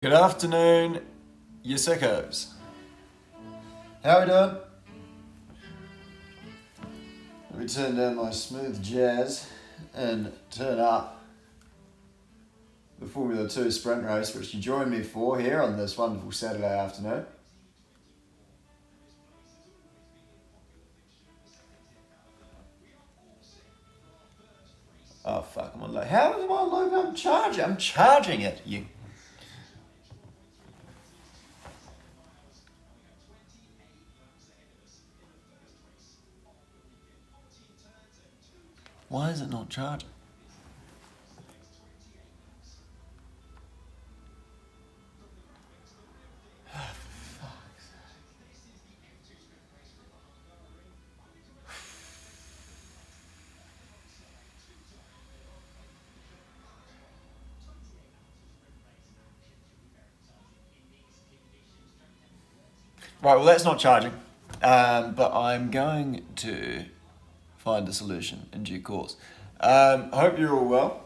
Good afternoon, you sickos. How are we doing? Let me turn down my smooth jazz and turn up the Formula 2 sprint race, which you joined me for here on this wonderful Saturday afternoon. Oh fuck, I'm on low. How am I on low? I'm charging it, you. Why is it not charging? Right, well that's not charging, but I'm going to find a solution in due course. I hope you're all well.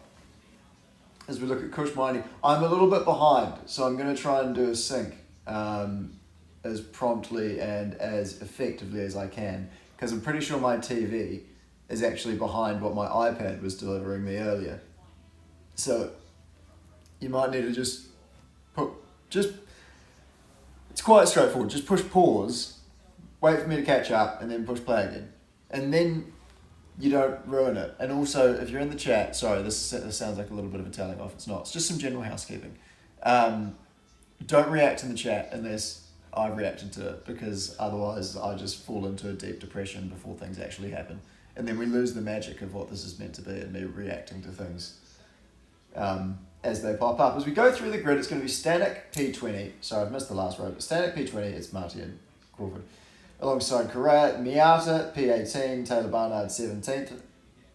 As we look at Kush mining, I'm a little bit behind, so I'm going to try and do a sync as promptly and as effectively as I can, because I'm pretty sure my TV is actually behind what my iPad was delivering me earlier. So you might need to just it's quite straightforward. Just push pause, wait for me to catch up, and then push play again. And then you don't ruin it. And also, if you're in the chat, sorry, this sounds like a little bit of a telling off. It's not. It's just some general housekeeping. Don't react in the chat unless I've reacted to it, because otherwise I just fall into a deep depression before things actually happen. And then we lose the magic of what this is meant to be and me reacting to things as they pop up. As we go through the grid, it's going to be Static P20. Sorry, I've missed the last row. But Static P20, it's Marty and Crawford. Alongside Correa, Miata, P18, Taylor Barnard, 17th.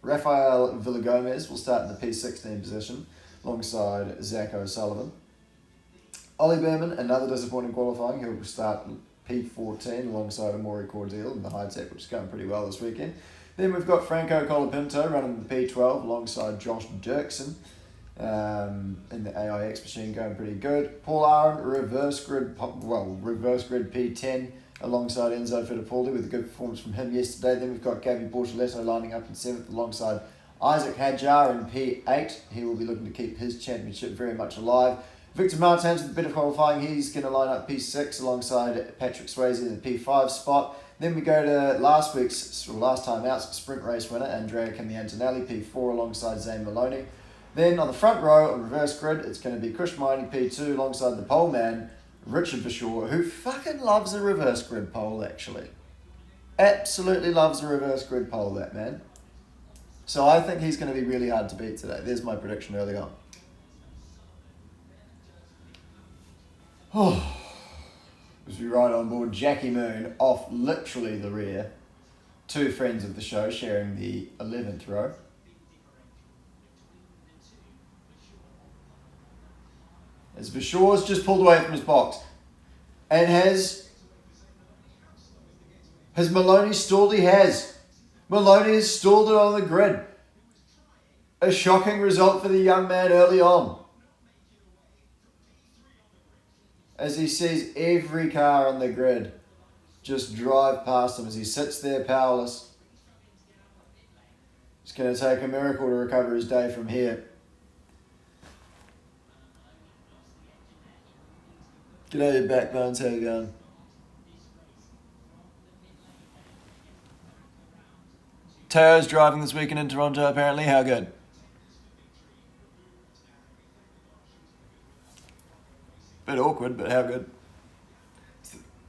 Rafael Villagomez will start in the P16 position, alongside Zach O'Sullivan. Ollie Berman, another disappointing qualifying. He'll start P14 alongside Amaury Cordial in the high tech, which is going pretty well this weekend. Then we've got Franco Colapinto running the P12 alongside Josh Dirksen. In the AIX machine, going pretty good. Paul Aaron, reverse grid P10 alongside Enzo Fittipaldi with a good performance from him yesterday. Then we've got Gabby Bortoletto lining up in 7th alongside Isaac Hadjar in P8. He will be looking to keep his championship very much alive. Victor Martins with a bit of qualifying. He's going to line up P6 alongside Patrick Swayze in the P5 spot. Then we go to last time out's sprint race winner, Andrea Camiantonelli, P4 alongside Zane Maloney. Then on the front row on reverse grid, it's going to be Kush Mining P2 alongside the pole man, Richard Bashaw, who fucking loves a reverse grid pole, actually. Absolutely loves a reverse grid pole, that man. So I think he's going to be really hard to beat today. There's my prediction early on. As we ride on board Jackie Moon off literally the rear. Two friends of the show sharing the 11th row. As Vishaw's just pulled away from his box. And has Maloney stalled? He has. Maloney has stalled it on the grid. A shocking result for the young man early on. As he sees every car on the grid just drive past him as he sits there powerless. It's going to take a miracle to recover his day from here. G'day, you backbones, how you going? Teo's driving this weekend in Toronto, apparently. How good? Bit awkward, but how good?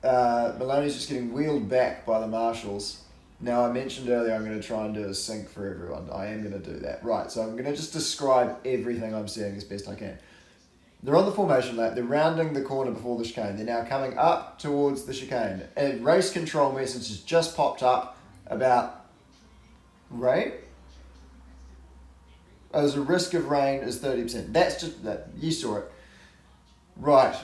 Maloney's just getting wheeled back by the marshals. Now, I mentioned earlier I'm going to try and do a sync for everyone. I am going to do that. Right, so I'm going to just describe everything I'm seeing as best I can. They're on the formation lap. They're rounding the corner before the chicane. They're now coming up towards the chicane. A race control message has just popped up about rain. Oh, there's a risk of rain is 30%. That's just that. You saw it. Right.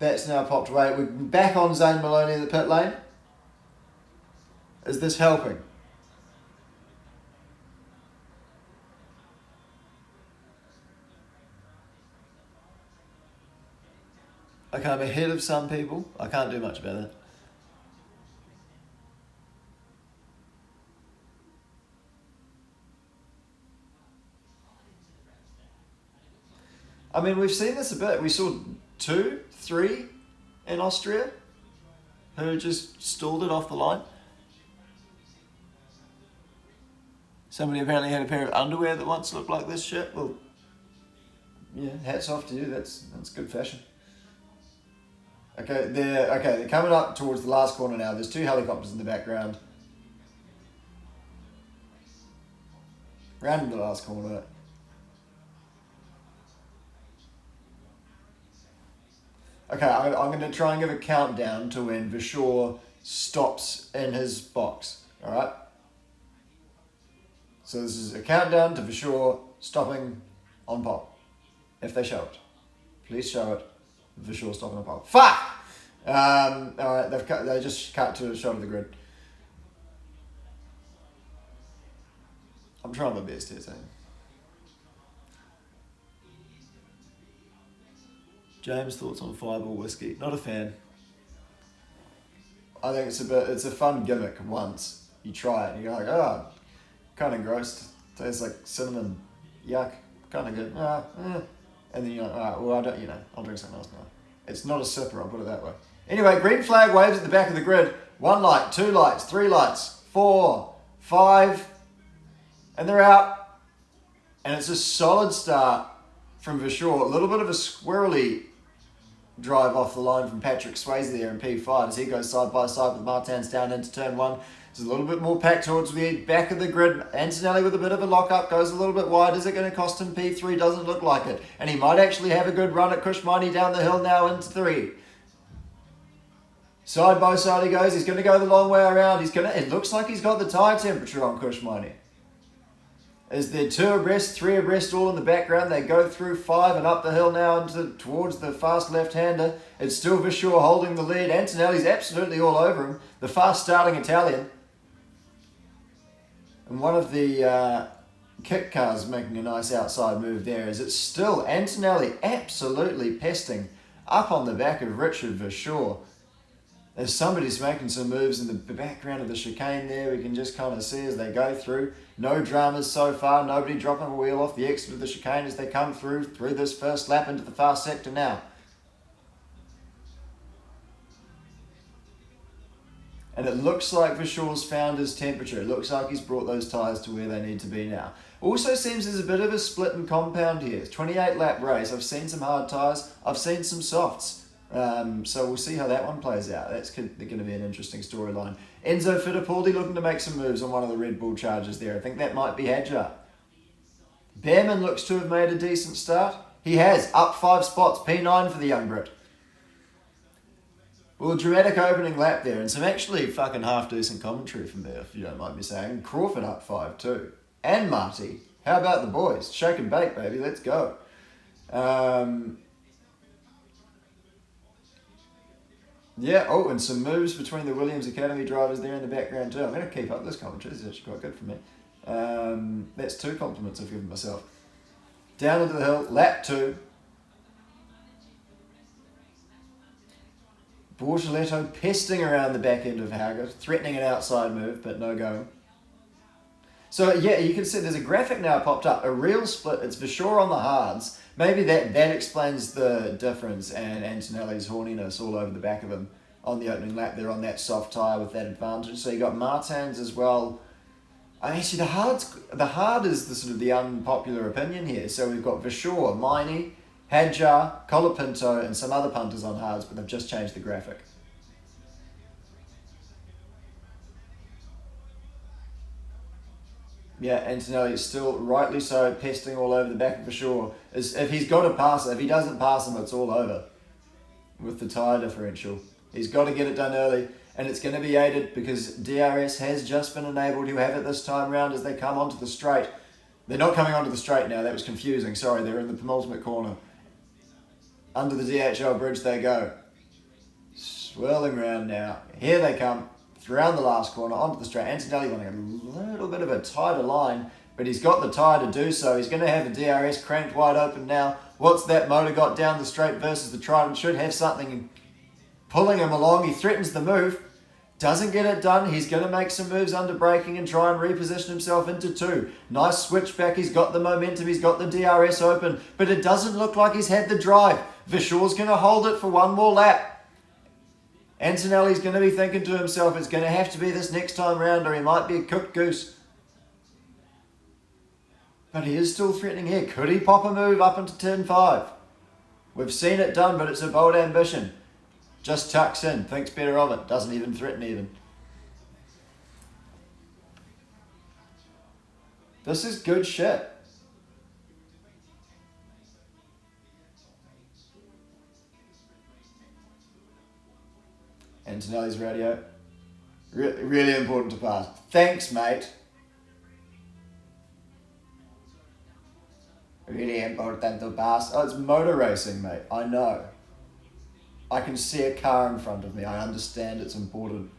That's now popped away. We're back on Zane Maloney in the pit lane. Is this helping? Okay, I'm ahead of some people. I can't do much about that. I mean, we've seen this a bit. We saw 2, 3 in Austria who just stalled it off the line. Somebody apparently had a pair of underwear that once looked like this shit. Well, yeah, hats off to you. That's good fashion. Okay, they're coming up towards the last corner now. There's 2 helicopters in the background. Round in the last corner. Okay, I'm going to try and give a countdown to when Vishor stops in his box. Alright? So this is a countdown to Vishor stopping on pop. If they show it. Please show it. Vishor stopping on pop. Fuck! Alright, they just cut to a shot of the grid. I'm trying my best here, team. James, thoughts on Fireball whiskey? Not a fan. I think it's a fun gimmick once you try it and you're like, oh, kind of gross. Tastes like cinnamon. Yuck. Kind of good. And then you're like, alright, well, I'll drink something else now. It's not a sipper, I'll put it that way. Anyway, green flag waves at the back of the grid. 1 light, 2 lights, 3 lights, 4, 5, and they're out. And it's a solid start from Vishor. A little bit of a squirrely drive off the line from Patrick Swayze there in P5 as he goes side by side with Martins down into turn 1. It's a little bit more packed towards the back of the grid. Antonelli with a bit of a lock-up goes a little bit wide. Is it going to cost him P3? Doesn't look like it. And he might actually have a good run at Kushmani down the hill now into 3. Side by side he goes. He's going to go the long way around. It looks like he's got the tyre temperature on Kushmani. Is there 2 abreast, 3 abreast all in the background. They go through 5 and up the hill now towards the fast left-hander. It's still Vishor holding the lead. Antonelli's absolutely all over him. The fast-starting Italian. And one of the kick cars making a nice outside move there. Is it's still Antonelli absolutely pesting up on the back of Richard Vishor. As somebody's making some moves in the background of the chicane there, we can just kind of see as they go through. No dramas so far, nobody dropping a wheel off the exit of the chicane as they come through this first lap into the fast sector now. And it looks like Vishor's found his temperature. It looks like he's brought those tyres to where they need to be now. Also seems there's a bit of a split in compound here. It's 28 lap race. I've seen some hard tyres. I've seen some softs. So we'll see how that one plays out. That's going to be an interesting storyline. Enzo Fittipaldi looking to make some moves on one of the Red Bull charges there. I think that might be Hadjar. Behrman looks to have made a decent start. He has, up 5 spots, P9 for the young Brit. Well, a dramatic opening lap there, and some actually fucking half-decent commentary from there, if you don't mind me saying. Crawford up 5 too. And Marty. How about the boys? Shake and bake, baby. Let's go. Yeah, oh, and some moves between the Williams Academy drivers there in the background too. I'm going to keep up this commentary. This is actually quite good for me. That's 2 compliments I've given myself. Down into the hill, lap 2. Bortoletto pesting around the back end of Hauger, threatening an outside move, but no going. So yeah, you can see there's a graphic now popped up, a real split. It's Vishor on the hards. Maybe that explains the difference and Antonelli's horniness all over the back of him on the opening lap there on that soft tyre with that advantage. So you got Martins as well. I mean, actually the hard is the sort of the unpopular opinion here. So we've got Vishor, Miney, Hadjar, Colapinto and some other punters on hards, but they've just changed the graphic. Yeah, Antonelli is still, rightly so, pesting all over the back of Vishor. If he's got to pass it, if he doesn't pass him, it's all over with the tyre differential. He's got to get it done early, and it's going to be aided because DRS has just been enabled to have it this time round as they come onto the straight. They're not coming onto the straight now, that was confusing, sorry, they're in the penultimate corner. Under the DHL bridge they go. Swirling around now. Here they come. Around the last corner, onto the straight. Antonelli wanting a little bit of a tighter line, but he's got the tyre to do so. He's going to have the DRS cranked wide open now. What's that motor got down the straight versus the Trident? Should have something pulling him along. He threatens the move. Doesn't get it done. He's going to make some moves under braking and try and reposition himself into 2. Nice switchback. He's got the momentum. He's got the DRS open. But it doesn't look like he's had the drive. Vishor's going to hold it for one more lap. Antonelli's going to be thinking to himself, it's going to have to be this next time round or he might be a cooked goose. But he is still threatening here. Could he pop a move up into turn 5? We've seen it done, but it's a bold ambition. Just tucks in, thinks better of it, doesn't even threaten even. This is good shit. Antonelli's radio. Really important to pass. Thanks, mate. Really important to pass. Oh, it's motor racing, mate. I know. I can see a car in front of me. I understand it's important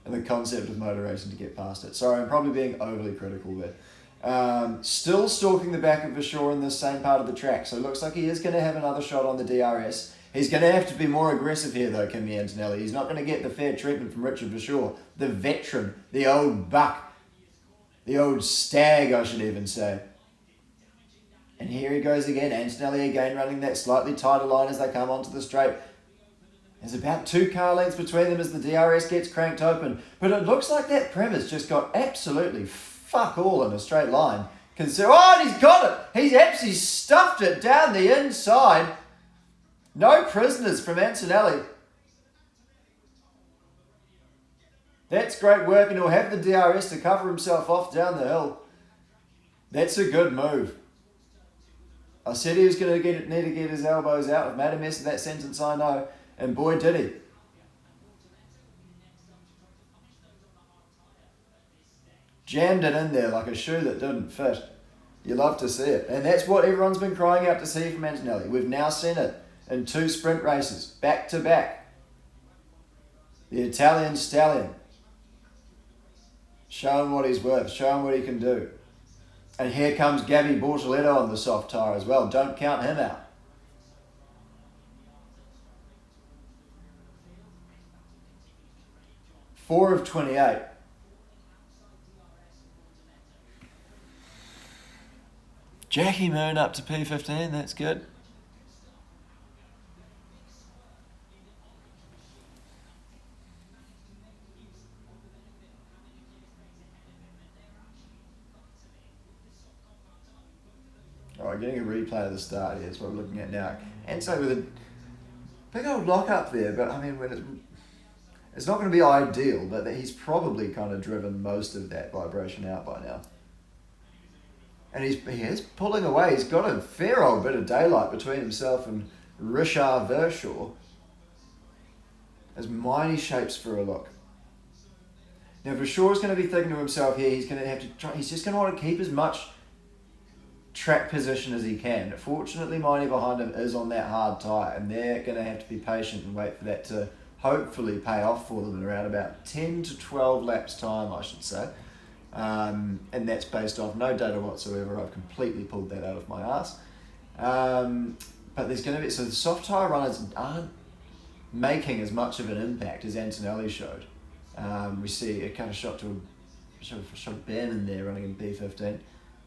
in the concept of motor racing to get past it. Sorry, I'm probably being overly critical there. Still stalking the back of Vishor in this same part of the track. So it looks like he is going to have another shot on the DRS. He's going to have to be more aggressive here though, Kimi Antonelli. He's not going to get the fair treatment from Richard Vishor, the veteran, the old buck, the old stag, I should even say. And here he goes again. Antonelli again running that slightly tighter line as they come onto the straight. There's about 2 car lengths between them as the DRS gets cranked open. But it looks like that Prema's just got absolutely fuck all in a straight line. Oh, and he's got it! He's absolutely stuffed it down the inside. No prisoners from Antonelli. That's great work, and he'll have the DRS to cover himself off down the hill. That's a good move. I said he was going to need to get his elbows out. I've made a mess of that sentence, I know. And boy, did he. Jammed it in there like a shoe that didn't fit. You love to see it. And that's what everyone's been crying out to see from Antonelli. We've now seen it in 2 sprint races, back to back. The Italian stallion. Showing what he's worth, showing what he can do. And here comes Gabby Bortoletto on the soft tyre as well. Don't count him out. Four of 28. Jackie Moon up to P15, that's good. Alright, getting a replay of the start here is what we're looking at now. And so with a big old lock up there, but I mean, when it's not going to be ideal, but he's probably kind of driven most of that vibration out by now. And he is pulling away. He's got a fair old bit of daylight between himself and Richard Verschoor. As mighty shapes for a look. Now Verschoor's going to be thinking to himself here, he's going to have to try, he's just going to want to keep as much track position as he can. Fortunately, Mighty behind him is on that hard tyre, and they're going to have to be patient and wait for that to hopefully pay off for them in around about 10 to 12 laps time, I should say. And that's based off no data whatsoever. I've completely pulled that out of my ass. But there's going to be, so the soft tyre runners aren't making as much of an impact as Antonelli showed. We see a kind of shot Ben in there running in P15.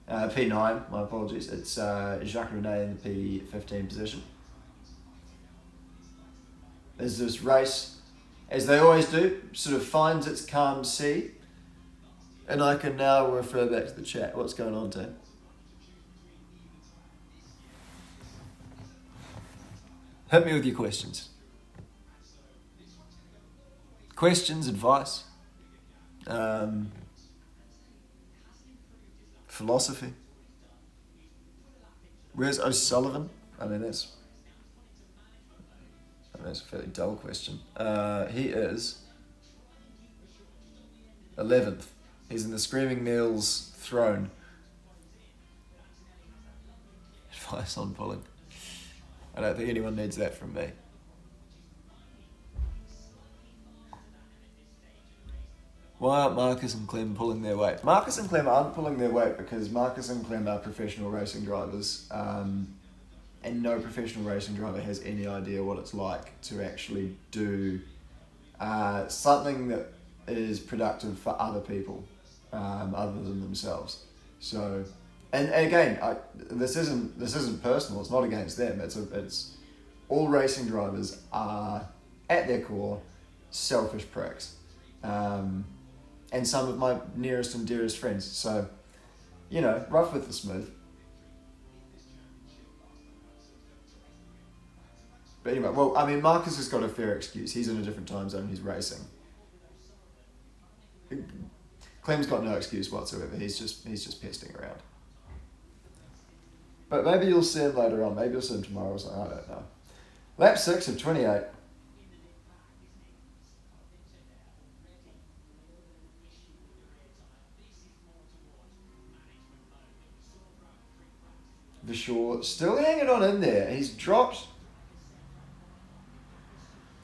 P9, my apologies. It's Jacques René in the P15 position. As this race, as they always do, sort of finds its calm sea. And I can now refer back to the chat. What's going on, Tim? Hit me with your questions. Questions, advice, philosophy. Where's O'Sullivan? I mean, that's a fairly dull question. He is 11th. He's in the Screaming Meals throne. Advice on pulling. I don't think anyone needs that from me. Why aren't Marcus and Clem pulling their weight? Marcus and Clem aren't pulling their weight because Marcus and Clem are professional racing drivers. and no professional racing driver has any idea what it's like to actually do something that is productive for other people, other than themselves. So, and again, this isn't personal. It's not against them. It's all racing drivers are at their core selfish pricks, and some of my nearest and dearest friends. So, rough with the smooth. But anyway, well, I mean, Marcus has got a fair excuse. He's in a different time zone. He's racing. Clem's got no excuse whatsoever. He's just pesting around. But maybe you'll see him later on. Maybe you'll see him tomorrow or something. I don't know. Lap 6 of 28. Vishal still hanging on in there. He's dropped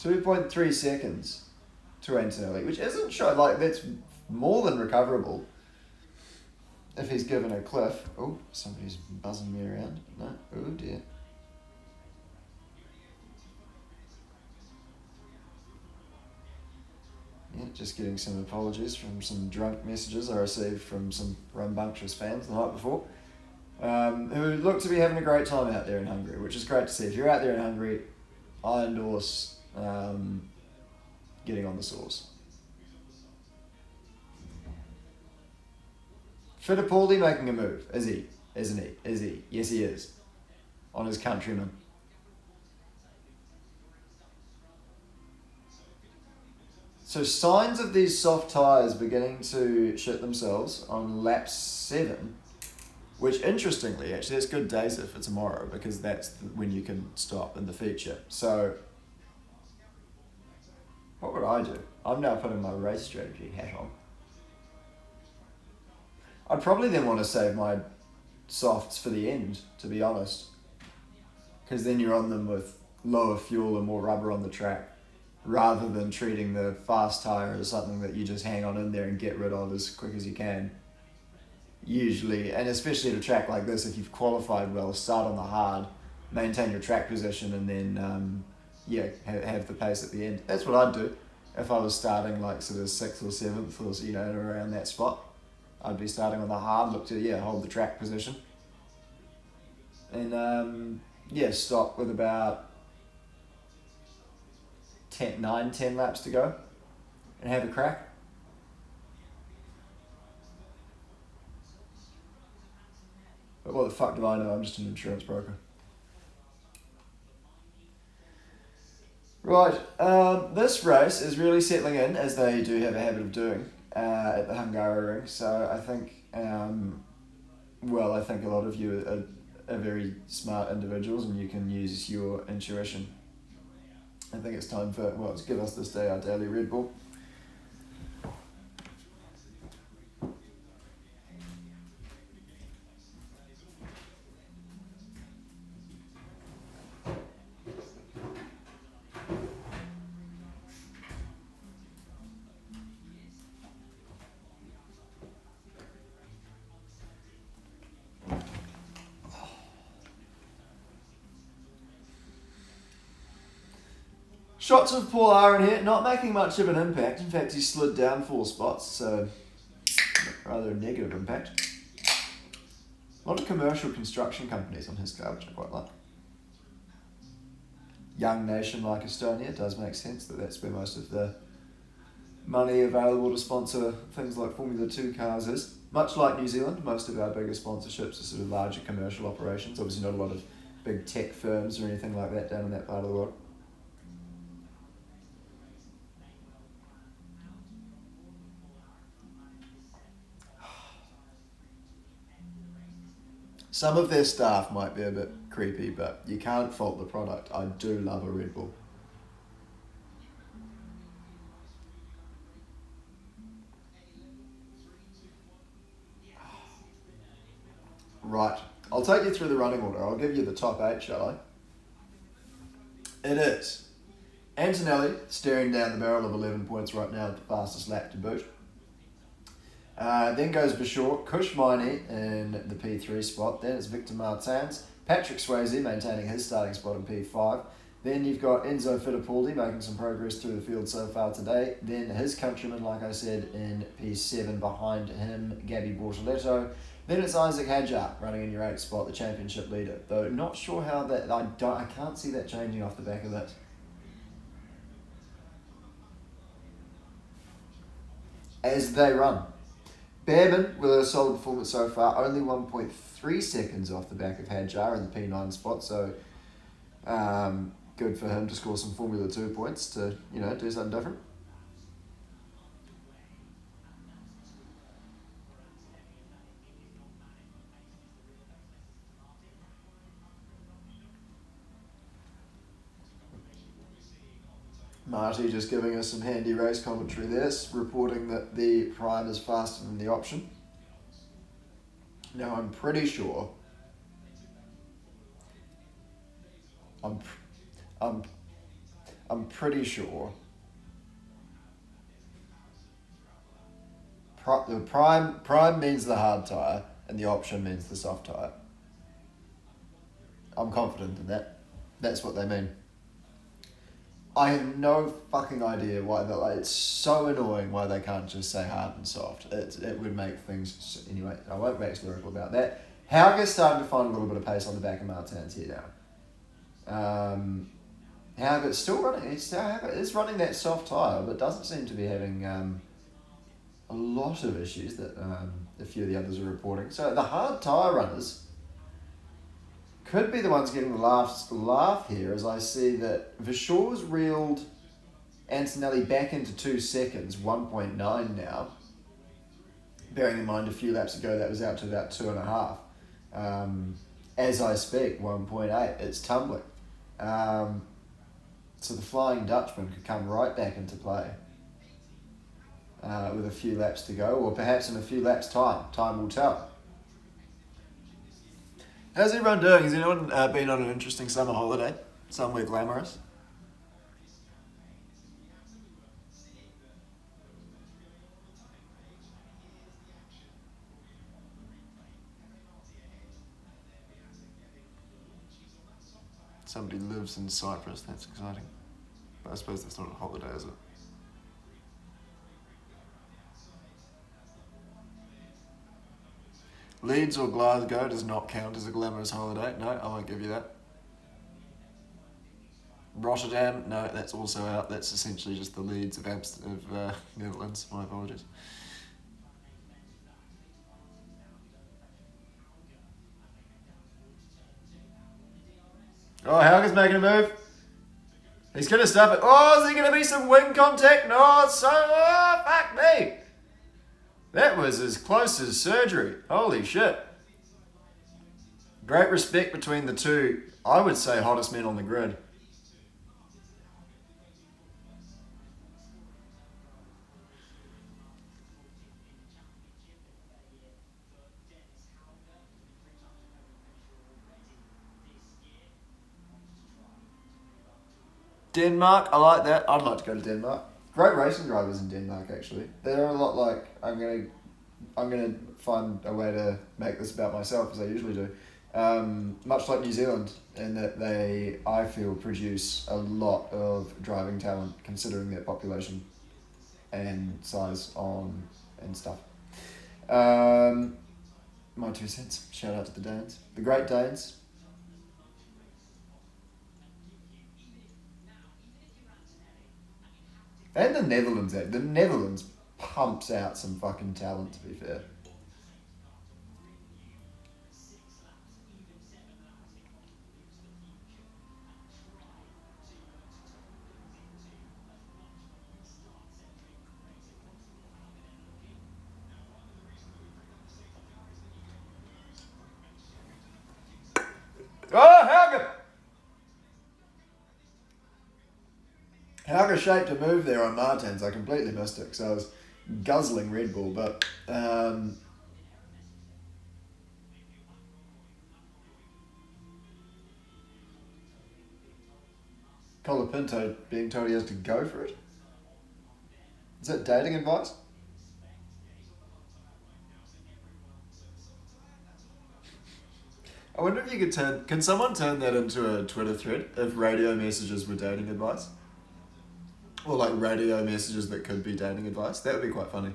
2.3 seconds to Antonelli, which isn't sure. Like, that's more than recoverable if he's given a cliff. Oh, somebody's buzzing me around. No, oh dear. Yeah, just getting some apologies from some drunk messages I received from some rambunctious fans the night before, who look to be having a great time out there in Hungary, which is great to see. If you're out there in Hungary, I endorse getting on the sauce. Fittipaldi making a move, is he? Isn't he? Is he? Yes, he is. On his countryman. So signs of these soft tyres beginning to shit themselves on lap 7, which interestingly, actually, that's good data for tomorrow because that's when you can stop in the feature. So what would I do? I'm now putting my race strategy hat on. I'd probably then want to save my softs for the end, to be honest. Because then you're on them with lower fuel and more rubber on the track, rather than treating the fast tyre as something that you just hang on in there and get rid of as quick as you can. Usually, and especially at a track like this, if you've qualified well, start on the hard, maintain your track position, and then have the pace at the end. That's what I'd do if I was starting like sort of 6th or 7th or around that spot. I'd be starting on the hard, look to hold the track position, and stop with about 10 laps to go, and have a crack. But what the fuck do I know? I'm just an insurance broker. Right, this race is really settling in, as they do have a habit of doing at the Hungaroring. So I think, I think a lot of you are very smart individuals, and you can use your intuition. I think it's time for, to give us this day our daily Red Bull. Shots of Paul Aaron here, not making much of an impact. In fact, he slid down 4 spots, so rather a negative impact. A lot of commercial construction companies on his car, which I quite like. Young nation like Estonia, it does make sense that that's where most of the money available to sponsor things like Formula 2 cars is. Much like New Zealand, most of our biggest sponsorships are sort of larger commercial operations. Obviously not a lot of big tech firms or anything like that down in that part of the world. Some of their staff might be a bit creepy, but you can't fault the product. I do love a Red Bull. Right, I'll take you through the running order. I'll give you the top 8, shall I? It is Antonelli staring down the barrel of 11 points right now at the fastest lap to boot. Then goes Bashor, Kushmini in the P3 spot. Then it's Victor Martins, Patrick Swayze maintaining his starting spot in P5. Then you've got Enzo Fittipaldi making some progress through the field so far today. Then his countryman, like I said, in P7 behind him, Gabby Bortoletto. Then it's Isaac Hadjar running in your 8th spot, the championship leader. Though not sure how that, I can't see that changing off the back of this. As they run. Behrman with a solid performance so far, only 1.3 seconds off the back of Hadjar in the P9 spot, so good for him to score some Formula 2 points to, do something different. Marty just giving us some handy race commentary there, reporting that the Prime is faster than the Option. Now I'm pretty sure I'm pretty sure the prime means the hard tyre and the Option means the soft tyre. I'm confident in that. That's what they mean. I have no fucking idea why it's so annoying why they can't just say hard and soft. It would make things anyway. I won't wax lyrical about that. Hauger's starting to find a little bit of pace on the back of Martin's here now. Hauger's still running. It's running that soft tyre, but doesn't seem to be having a lot of issues that a few of the others are reporting. So the hard tyre runners could be the ones getting the last laugh here, as I see that Vishor's reeled Antonelli back into 2 seconds, 1.9 now. Bearing in mind a few laps ago that was out to about 2.5. As I speak, 1.8. It's tumbling. So the Flying Dutchman could come right back into play with a few laps to go, or perhaps in a few laps' time. Time will tell. How's everyone doing? Has anyone been on an interesting summer holiday? Somewhere glamorous? Somebody lives in Cyprus, that's exciting. But I suppose that's not a holiday, is it? Leeds or Glasgow does not count as a glamorous holiday. No, I won't give you that. Rotterdam, no, that's also out. That's essentially just the Leeds of Netherlands. My apologies. Oh, Hauger's making a move. He's going to stop it. Oh, is there going to be some wing contact? No, fuck me. That was as close as surgery. Holy shit. Great respect between the two, I would say, hottest men on the grid. Denmark, I like that. I'd like to go to Denmark. Great racing drivers in Denmark, actually. They're a lot like, I'm gonna find a way to make this about myself, as I usually do. Much like New Zealand, in that they, I feel, produce a lot of driving talent, considering their population and size and stuff. My 2 cents. Shout out to the Danes. The Great Danes. And the Netherlands. The Netherlands pumps out some fucking talent, to be fair. Oh, Hauger! Hauger shaped a move there on Martins. I completely missed it because I was guzzling Red Bull, but Colapinto being told he has to go for it? Is that dating advice? I wonder if you could turn. Can someone turn that into a Twitter thread if radio messages were dating advice? Or like radio messages that could be dating advice? That would be quite funny.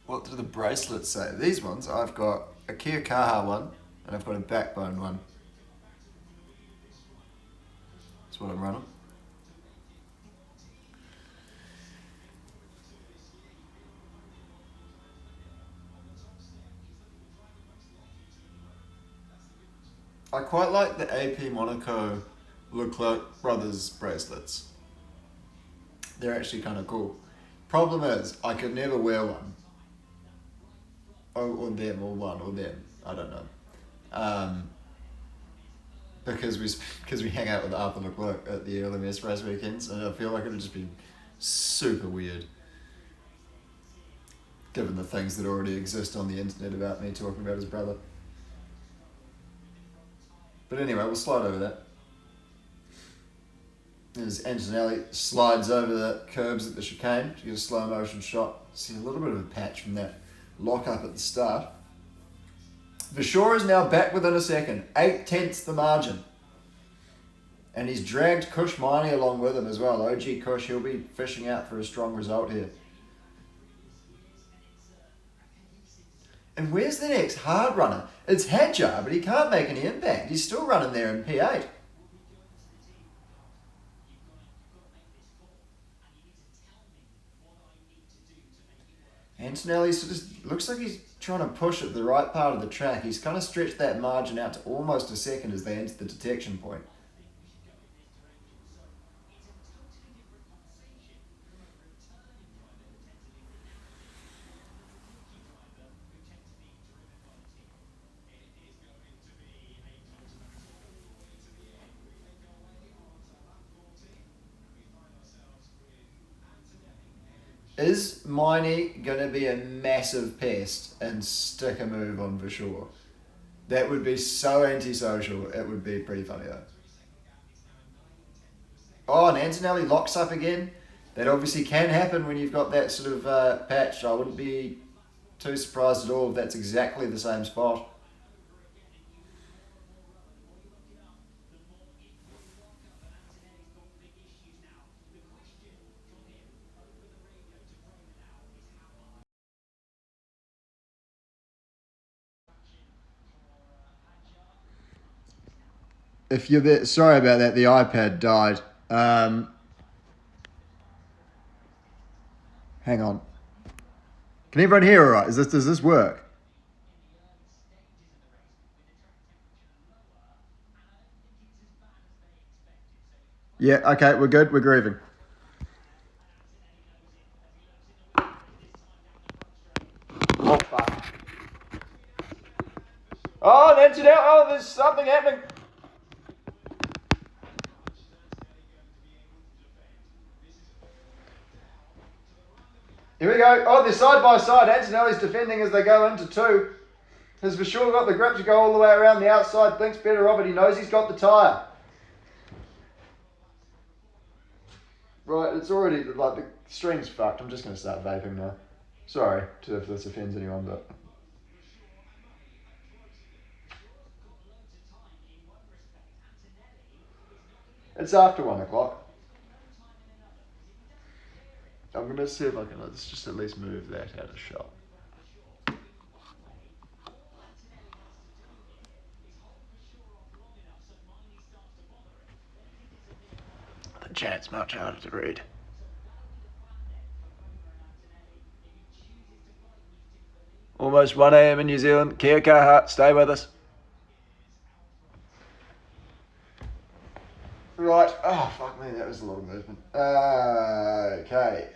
What do the bracelets say? These ones, I've got a Kia Kaha one, and I've got a Backbone one. That's what I'm running. I quite like the AP Monaco Leclerc brothers bracelets. They're actually kind of cool. Problem is, I could never wear one. Or them, or one, or them. I don't know. Because we hang out with Arthur Leclerc at the LMS race weekends, and I feel like it would just be super weird, given the things that already exist on the internet about me talking about his brother. But anyway, we'll slide over that. As Antonelli slides over the curbs at the chicane to get a slow motion shot. See a little bit of a patch from that lock up at the start. Vashore is now back within a second, 8/10 the margin. And he's dragged Kush Miney along with him as well. OG Kush, he'll be fishing out for a strong result here. And where's the next hard runner? It's Hadjar, but he can't make any impact. He's still running there in P8. Antonelli sort of looks like he's trying to push at the right part of the track. He's kind of stretched that margin out to almost a second as they enter the detection point. Is Miney going to be a massive pest and stick a move on Vashore? That would be so antisocial. It would be pretty funny though. Oh, and Antonelli locks up again. That obviously can happen when you've got that sort of patch. I wouldn't be too surprised at all if that's exactly the same spot. If you're there, sorry about that. The iPad died. Hang on. Can everyone hear all right? Does this work? Yeah. Okay. We're good. We're grooving. Oh fuck. Oh, and Antonelli. Oh, there's something happening. Here we go. Oh, they're side by side. Antonelli's defending as they go into two. Has for sure got the grip to go all the way around the outside. Thinks better of it. He knows he's got the tyre. Right, it's already, like, the stream's fucked. I'm just going to start vaping now. Sorry if this offends anyone, but... It's after 1 o'clock. I'm going to see if I can let's just at least move that out of shot. The chat's much harder to read. Almost 1 a.m. in New Zealand. Kia kaha, stay with us. Right. Oh, fuck me, that was a lot of movement. Okay.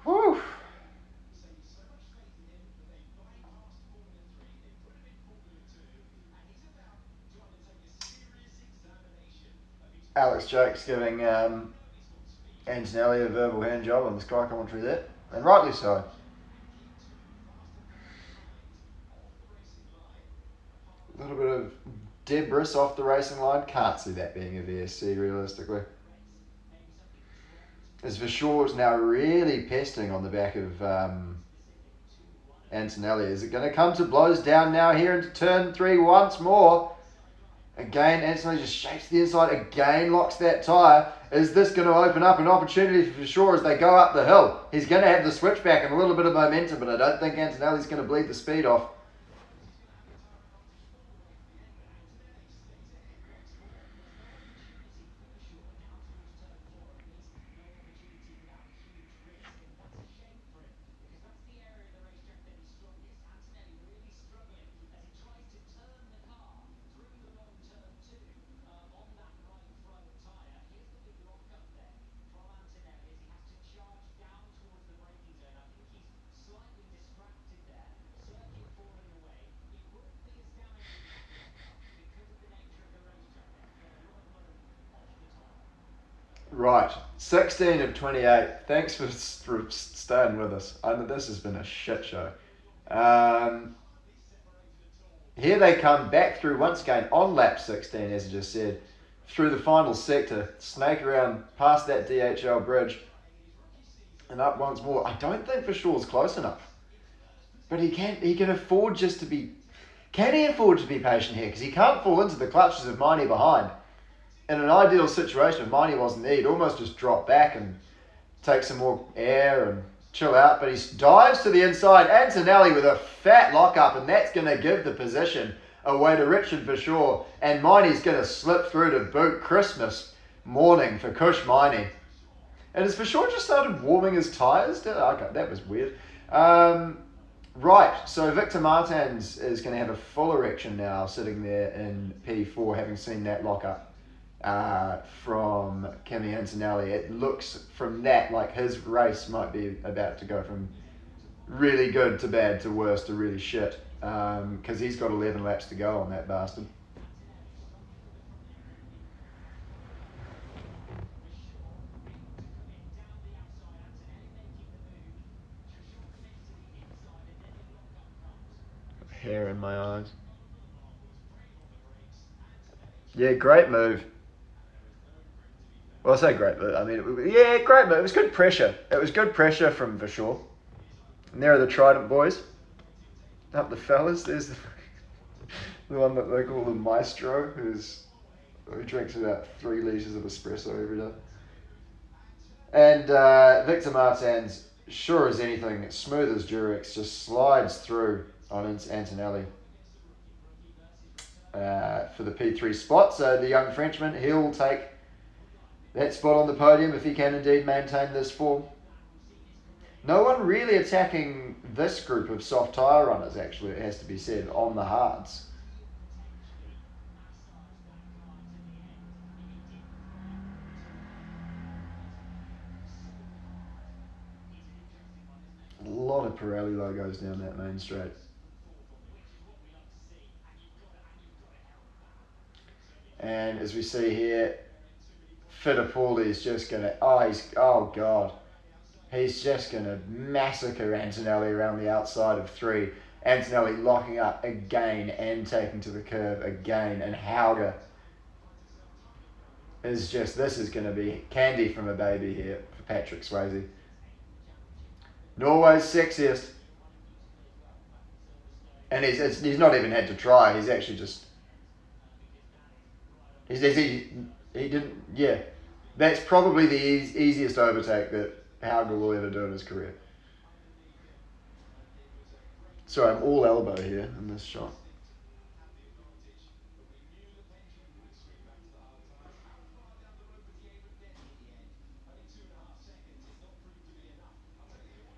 Whew. Alex Jakes giving Antonelli a verbal hand job on the Sky commentary there, and rightly so. A little bit of debris off the racing line. Can't see that being a VSC realistically. As Vishor's now really pesting on the back of Antonelli. Is it going to come to blows down now here into turn 3 once more? Again, Antonelli just shapes the inside, again locks that tyre. Is this going to open up an opportunity for Vishor as they go up the hill? He's going to have the switchback and a little bit of momentum, but I don't think Antonelli's going to bleed the speed off. Right, 16 of 28. Thanks for staying with us. I know this has been a shit show. Here they come back through once again on lap 16, as I just said, through the final sector, snake around past that DHL bridge, and up once more. I don't think Vishor's close enough, but he can afford just to be. Can he afford to be patient here? Because he can't fall into the clutches of Miney behind. In an ideal situation, if Miney wasn't there, he'd almost just drop back and take some more air and chill out. But he dives to the inside. Antonelli with a fat lockup, and that's going to give the position away to Richard Vishor. And Miney's going to slip through to boot Christmas morning for Cush Miney. And has Vishor just started warming his tyres? Okay, that was weird. Right, so Victor Martins is going to have a full erection now, sitting there in P4, having seen that lockup from Kimi Antonelli. It looks from that like his race might be about to go from really good to bad to worse to really shit, because he's got 11 laps to go on that bastard. Hair in my eyes. Yeah, great move. Well, I say great move. I mean, great move. It was good pressure. It was good pressure from Vishor. And there are the Trident boys. Up the fellas. There's the one that they call the Maestro, who drinks about 3 litres of espresso every day. And Victor Martins, sure as anything, smooth as Durex, just slides through on Antonelli for the P3 spot. So the young Frenchman, he'll take that spot on the podium if he can indeed maintain this form. No one really attacking this group of soft tyre runners, actually, it has to be said, on the hards. A lot of Pirelli logos down that main straight. And as we see here, Fittipaldi is just going to, oh God. He's just going to massacre Antonelli around the outside of 3. Antonelli locking up again and taking to the curve again. And Hauger is just, this is going to be candy from a baby here for Patrick Swayze. Norway's sexiest. And he's not even had to try. He's actually just... He didn't... Yeah. That's probably the easiest overtake that Hauger will ever do in his career. Sorry, I'm all elbow here in this shot.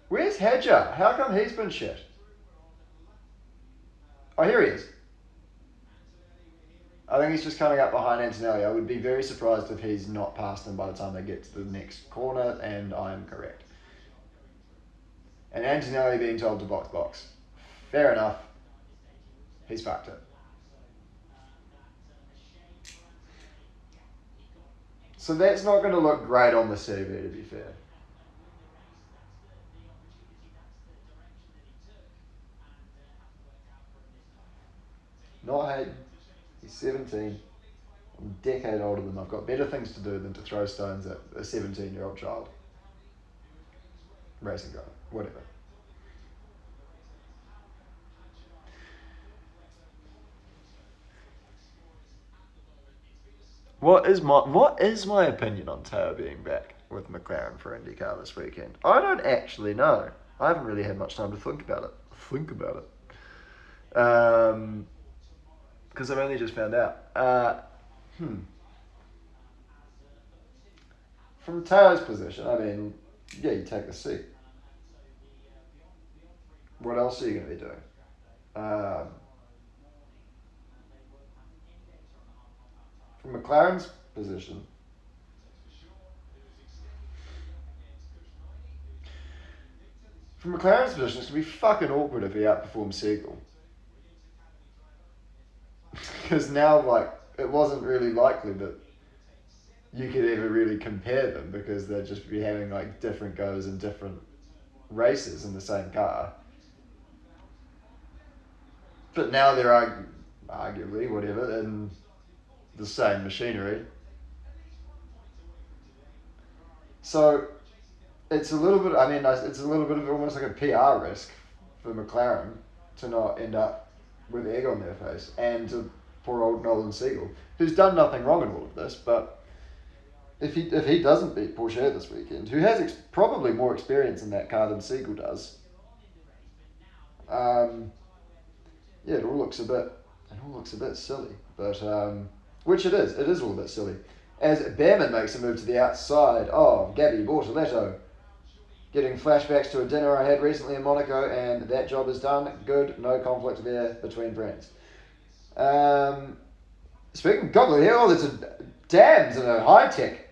Where's Hedger? How come he's been shit? Oh, here he is. I think he's just coming up behind Antonelli. I would be very surprised if he's not past him by the time they get to the next corner, and I'm correct. And Antonelli being told to box. Fair enough. He's fucked it. So that's not going to look great on the CV, to be fair. Not Hayden. He's 17. I'm a decade older than him. I've got better things to do than to throw stones at a 17-year-old child. Racing driver, whatever. What is my opinion on Teo being back with McLaren for IndyCar this weekend? I don't actually know. I haven't really had much time to think about it. Because I've only just found out. From Teo's position, I mean, yeah, you take the seat. What else are you going to be doing? From McLaren's position, it's going to be fucking awkward if he outperforms Siegel. Because now, like, it wasn't really likely that you could ever really compare them because they'd just be having, like, different goes in different races in the same car. But now they're arguably, whatever, in the same machinery. So it's a little bit, I mean, it's a little bit of almost like a PR risk for McLaren to not end up with egg on their face, and to poor old Nolan Siegel, who's done nothing wrong in all of this, but if he doesn't beat Porsche this weekend, who has probably more experience in that car than Siegel does, yeah, it all looks a bit silly, but which it is all a bit silly. As Behrman makes a move to the outside of Gabby Bortoletto, getting flashbacks to a dinner I had recently in Monaco, and that job is done. Good, no conflict there between friends. Speaking of conflict here, there's a Dams and a high tech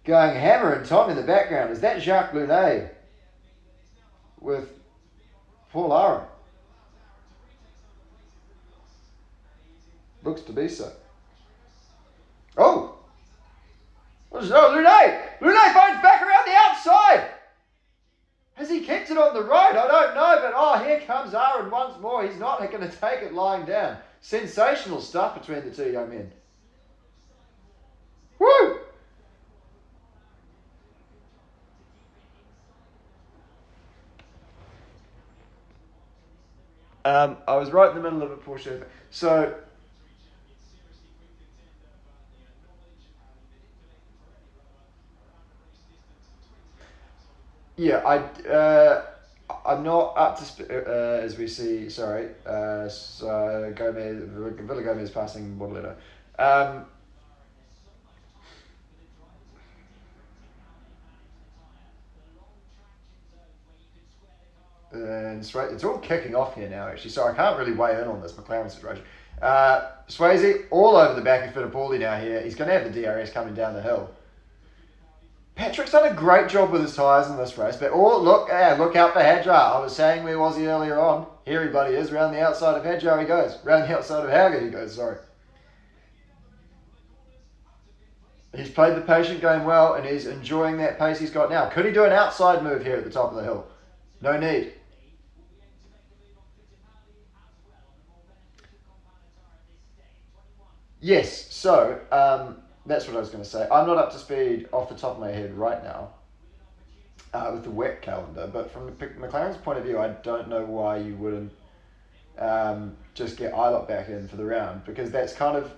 going hammer and Tom in the background. Is that Jacques Lunet with Paul Aron? Looks to be so. Oh! No, Lunet! Lunet finds back around the outside! Has he kept it on the right? I don't know, but here comes Aron once more. He's not going to take it lying down. Sensational stuff between the two young men. Woo! I was right in the middle of a Porsche. So, yeah, I'm not up to as we see. Sorry, so Villa Gomez passing Bortoletto. And it's all kicking off here now, actually, so I can't really weigh in on this McLaren situation. Swayze all over the back of Fittipaldi now here. He's going to have the DRS coming down the hill. Patrick's done a great job with his tyres in this race, but look out for Hadjar. I was saying where was he earlier on? Here he bloody is, round the outside of Hadjar he goes. Round the outside of Hauger he goes, sorry. He's played the patient game well, and he's enjoying that pace he's got now. Could he do an outside move here at the top of the hill? No need. Yes, so that's what I was going to say. I'm not up to speed off the top of my head right now with the wet calendar, but from McLaren's point of view, I don't know why you wouldn't just get Ilott back in for the round, because that's kind of...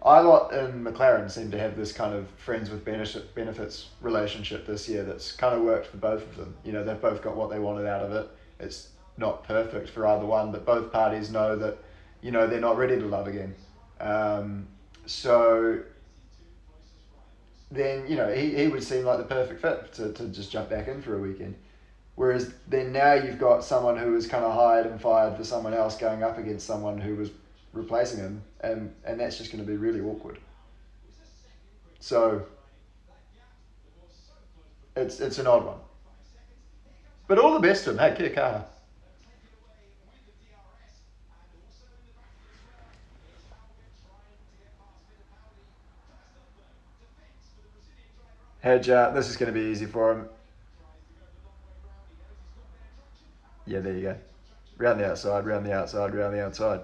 Ilott and McLaren seem to have this kind of friends with benefits relationship this year that's kind of worked for both of them. You know, they've both got what they wanted out of it. It's not perfect for either one, but both parties know that, you know, they're not ready to love again. So then, you know, he would seem like the perfect fit to just jump back in for a weekend. Whereas then now you've got someone who was kind of hired and fired for someone else going up against someone who was replacing him, and that's just going to be really awkward. So it's an odd one. But all the best to him. Hey, kia kaha. Hedger, this is going to be easy for him. Yeah, there you go. Round the outside, round the outside, round the outside.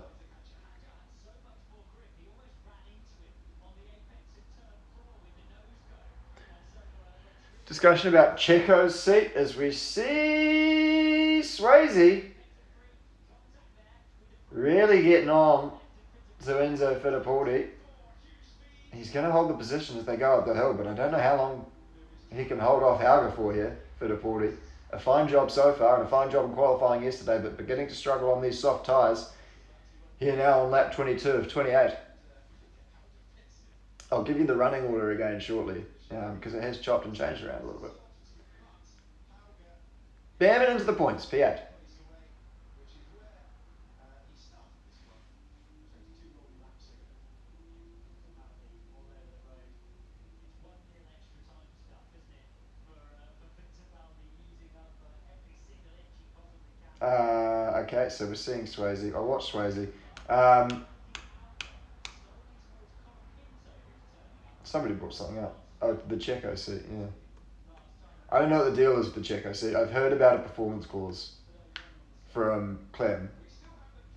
Discussion about Checo's seat as we see Swayze really getting on to Enzo Fittipaldi. He's going to hold the position as they go up the hill, but I don't know how long he can hold off Hauger for here, Fittipaldi. A fine job so far and a fine job in qualifying yesterday, but beginning to struggle on these soft tyres. Here now on lap 22 of 28. I'll give you the running order again shortly, because it has chopped and changed around a little bit. Behrman into the points, P8. Okay, so we're seeing Swayze. I'll watch Swayze. Somebody brought something up. Oh, the Checo seat, yeah. I don't know what the deal is with the Checo seat. I've heard about a performance clause from Clem.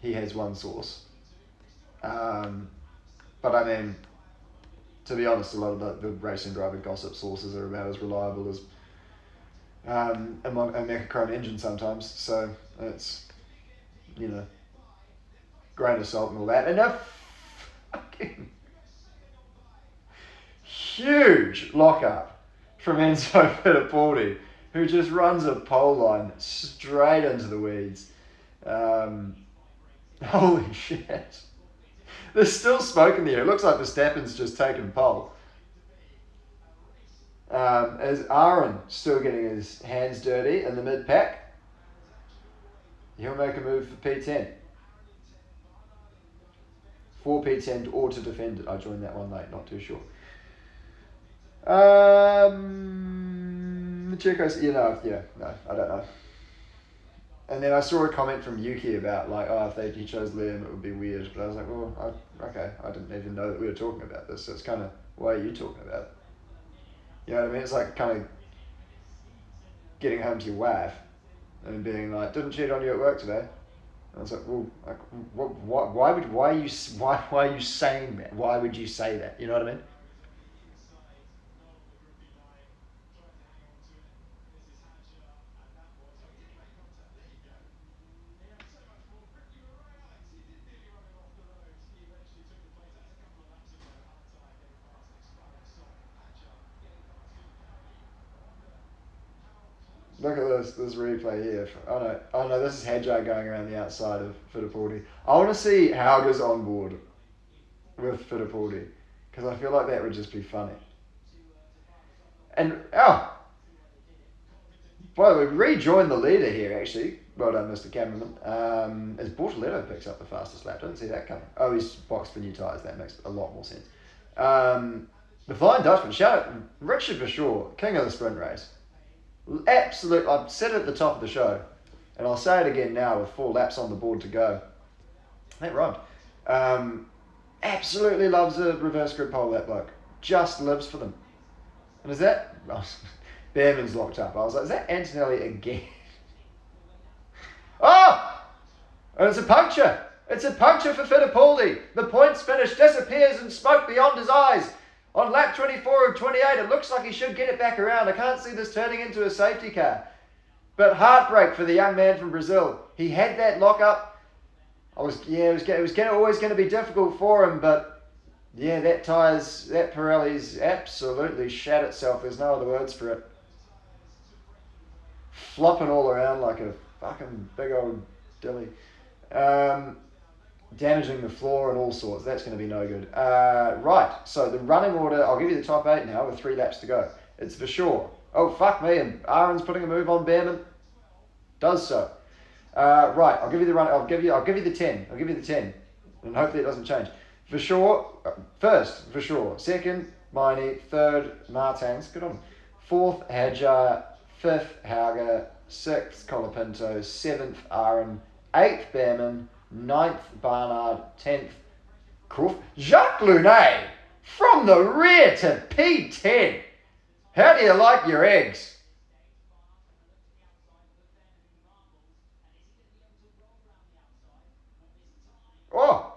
He has one source. But I mean, to be honest, a lot of the racing driver gossip sources are about as reliable as a Mecachrome engine sometimes. So it's, grain of salt and all that. And a fucking huge lockup from Enzo Fittipaldi, who just runs a pole line straight into the weeds. Holy shit. There's still smoke in the air. It looks like Verstappen's just taken pole. As Aaron still getting his hands dirty in the mid-pack. He'll make a move for P10. For P10 or to defend it. I joined that one late, not too sure. The Checos, no, I don't know. And then I saw a comment from Yuki about if he chose Liam, it would be weird. But I was like, well, okay, I didn't even know that we were talking about this. So it's kind of, why are you talking about it? You know what I mean? It's like kind of getting home to your wife and being like, didn't cheat on you at work today. And I was like, well, why are you saying that? Why would you say that? You know what I mean? Look at this replay here. Oh no, this is Hadjar going around the outside of Fittipaldi. I want to see Hauger's on board with Fittipaldi, because I feel like that would just be funny. And, by the way, rejoined the leader here actually. Well done, Mr. Cameraman. As Bortoletto picks up the fastest lap. Didn't see that coming. Oh, he's boxed for new tyres. That makes a lot more sense. The Flying Dutchman, shout out Richard Verschoor, king of the sprint race. Absolute, I've said it at the top of the show, and I'll say it again now with 4 laps on the board to go. That rhymed. Absolutely loves a reverse grid pole, that bloke. Just lives for them. And is that... Behrman's locked up. I was like, is that Antonelli again? Oh! And it's a puncture. It's a puncture for Fittipaldi. The points finish disappears in smoke beyond his eyes. On lap 24 of 28, it looks like he should get it back around. I can't see this turning into a safety car. But heartbreak for the young man from Brazil. He had that lock-up. It was always going to be difficult for him, but yeah, that Pirelli's absolutely shat itself. There's no other words for it. Flopping all around like a fucking big old dilly. Damaging the floor and all sorts. That's going to be no good. Right, so the running order, I'll give you the top 8 now with 3 laps to go. It's for sure. Oh, fuck me, and Aaron's putting a move on Behrman. Does so. Right, I'll give you the run. I'll give you the 10. I'll give you the 10. And hopefully it doesn't change. For sure, first, for sure. Second, Miney. Third, Martins. Good on him. Fourth, Hadjar. Fifth, Hauger. Sixth, Colapinto. Seventh, Aaron. Eighth, Behrman. 9th, Barnard. 10th, Croft. Jacques Lounet from the rear to P10. How do you like your eggs? Oh,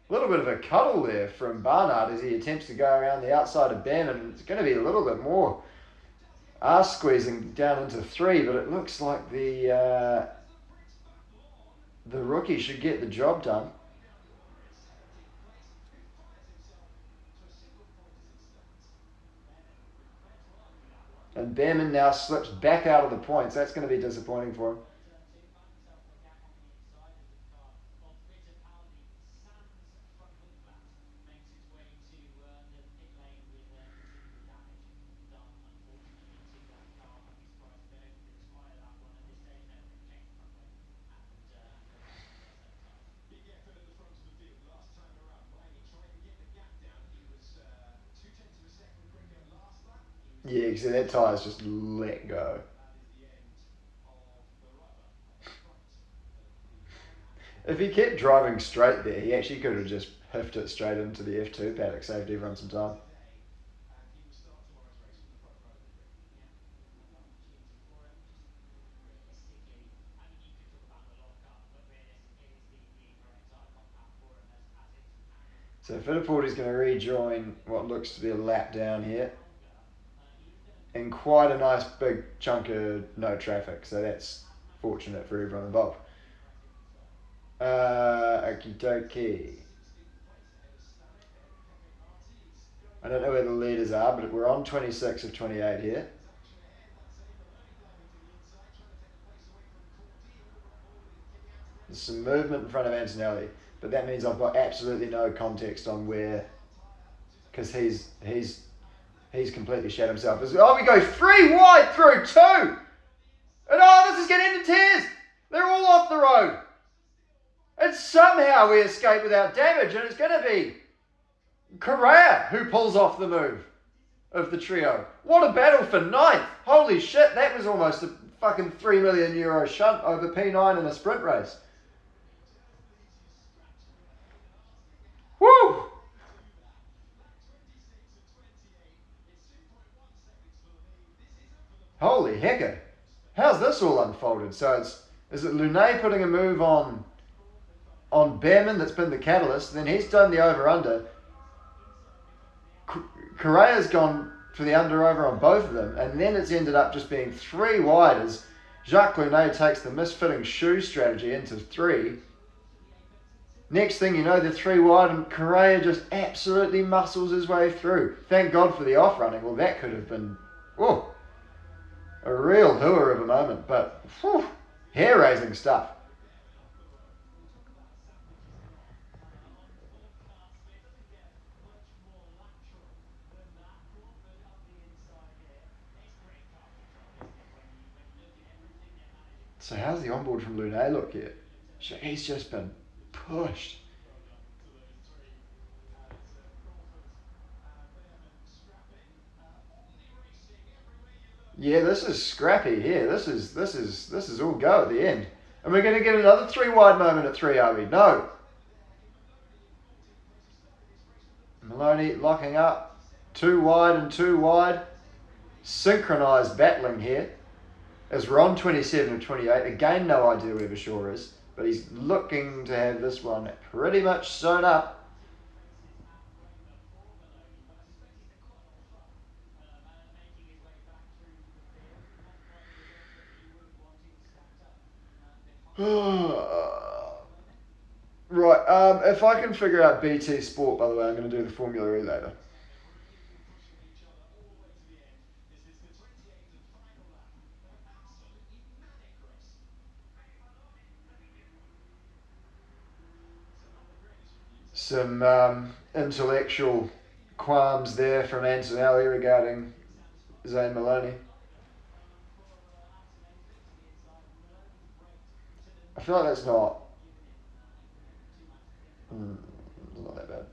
a little bit of a cuddle there from Barnard as he attempts to go around the outside of Ben, and it's going to be a little bit more arse squeezing down into 3, but it looks like the rookie should get the job done. And Behrman now slips back out of the points. That's going to be disappointing for him. Yeah, so that tyre's just let go. If he kept driving straight there, he actually could have just hiffed it straight into the F2 paddock, saved everyone some time. So Fittipaldi's going to rejoin what looks to be a lap down here. And quite a nice big chunk of no traffic, so that's fortunate for everyone involved. Okie dokie. I don't know where the leaders are, but we're on 26 of 28 here. There's some movement in front of Antonelli, but that means I've got absolutely no context on where, because he's completely shat himself. Oh, we go 3 wide through 2! And oh, this is getting into tears! They're all off the road! And somehow we escape without damage, and it's going to be Correa who pulls off the move of the trio. What a battle for 9th! Holy shit, that was almost a fucking €3 million shunt over P9 in a sprint race. Woo! Holy hecker. How's this all unfolded? So is it Lunet putting a move on Behrman that's been the catalyst, then he's done the over-under. Correa's gone for the under-over on both of them, and then it's ended up just being 3 wide as Jacques Lunet takes the misfitting shoe strategy into 3. Next thing you know, they're 3 wide, and Correa just absolutely muscles his way through. Thank God for the off-running. Well, that could have been a real hooer of a moment, but hair-raising stuff. So how's the onboard from Lunet look here? He's just been pushed. Yeah, this is scrappy here. This is all go at the end. And we're going to get another 3 wide moment at 3, are we? No. Maloney locking up. 2 wide and 2 wide. Synchronised battling here. As we're on 27 of 28. Again, no idea where Bashaw is. But he's looking to have this one pretty much sewn up. Right, if I can figure out BT Sport, by the way, I'm going to do the Formula E later. Some intellectual qualms there from Antonelli regarding Zane Maloney. I feel like that's not that bad.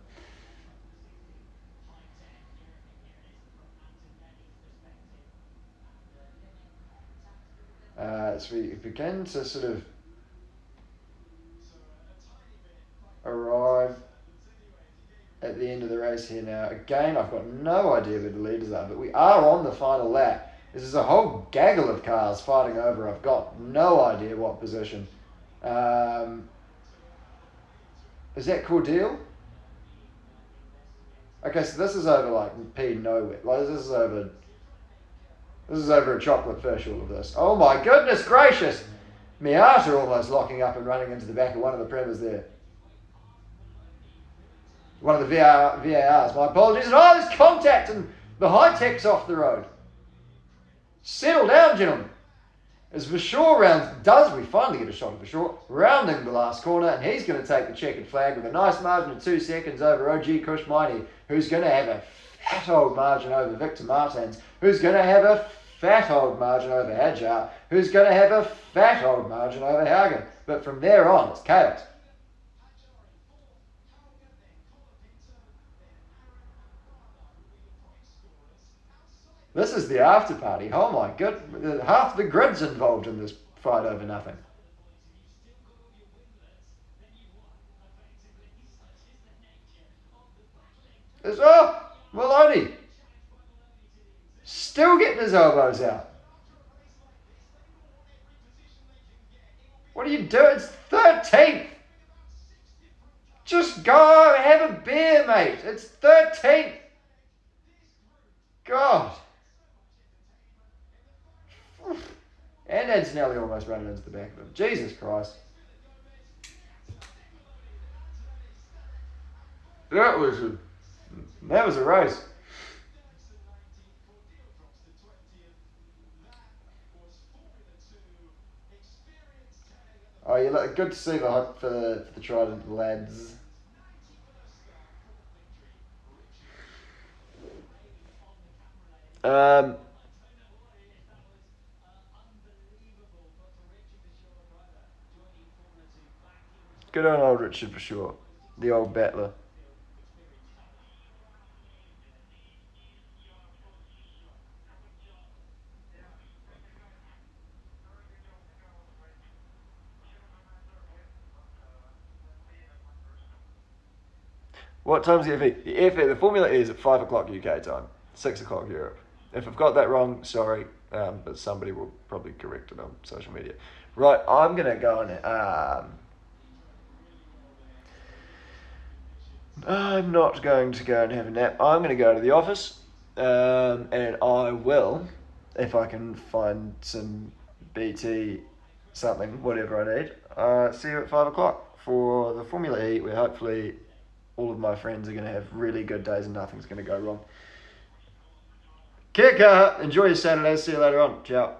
As we begin to sort of arrive at the end of the race race here now. Again, I've got no idea where the leaders are, but we are on the final lap. This is a whole gaggle of cars fighting over. I've got no idea what position. Is that Cordell? Okay, so this is over like P nowhere. Like this is over a chocolate fish, all of this. Oh my goodness gracious! Miata almost locking up and running into the back of one of the Premas there. One of the VARs. My apologies. And there's contact and the high-tech's off the road. Settle down, gentlemen. As Vachor we finally get a shot of Vachor, rounding the last corner, and he's going to take the checkered flag with a nice margin of 2 seconds over OG Kushmaini, who's going to have a fat old margin over Victor Martins, who's going to have a fat old margin over Hadjar, who's going to have a fat old margin over Haugen. But from there on, it's chaos. This is the after party. Oh my goodness. Half the grid's involved in this fight over nothing. Maloney. Still getting his elbows out. What are you doing? It's 13th. Just go have a beer, mate. It's 13th. God. And Antonelli almost running into the back of him. Jesus Christ. That was a race. Oh, you look good to see for the Trident lads. Good on old Richard for sure. The old battler. What time's the FE? The Formula E is at 5 o'clock UK time, 6 o'clock Europe. If I've got that wrong, sorry, but somebody will probably correct it on social media. Right, I'm going to go on. I'm not going to go and have a nap. I'm going to go to the office, and I will, if I can find some BT something, whatever I need, see you at 5 o'clock for the Formula E, where hopefully all of my friends are going to have really good days and nothing's going to go wrong. Kia kaha. Enjoy your Saturday. See you later on. Ciao.